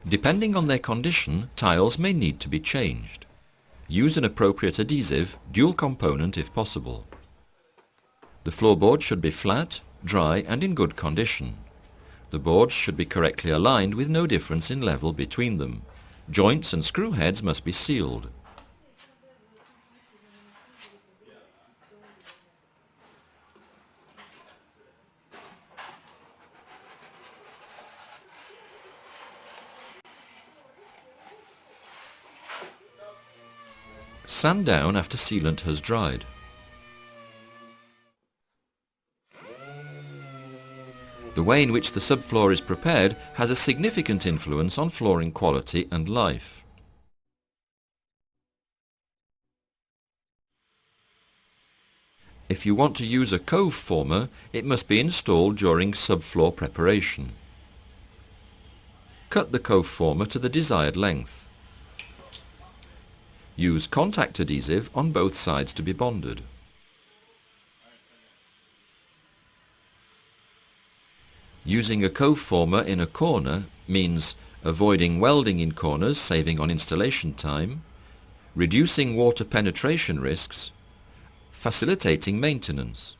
Depending on their condition, tiles may need to be changed. Use an appropriate adhesive, dual component if possible. The floorboard should be flat, dry and in good condition. The boards should be correctly aligned with no difference in level between them. Joints and screw heads must be sealed. Sand down after sealant has dried. The way in which the subfloor is prepared has a significant influence on flooring quality and life. If you want to use a cove former, it must be installed during subfloor preparation. Cut the cove former to the desired length. Use contact adhesive on both sides to be bonded. Using a cove former in a corner means avoiding welding in corners, saving on installation time, reducing water penetration risks, facilitating maintenance.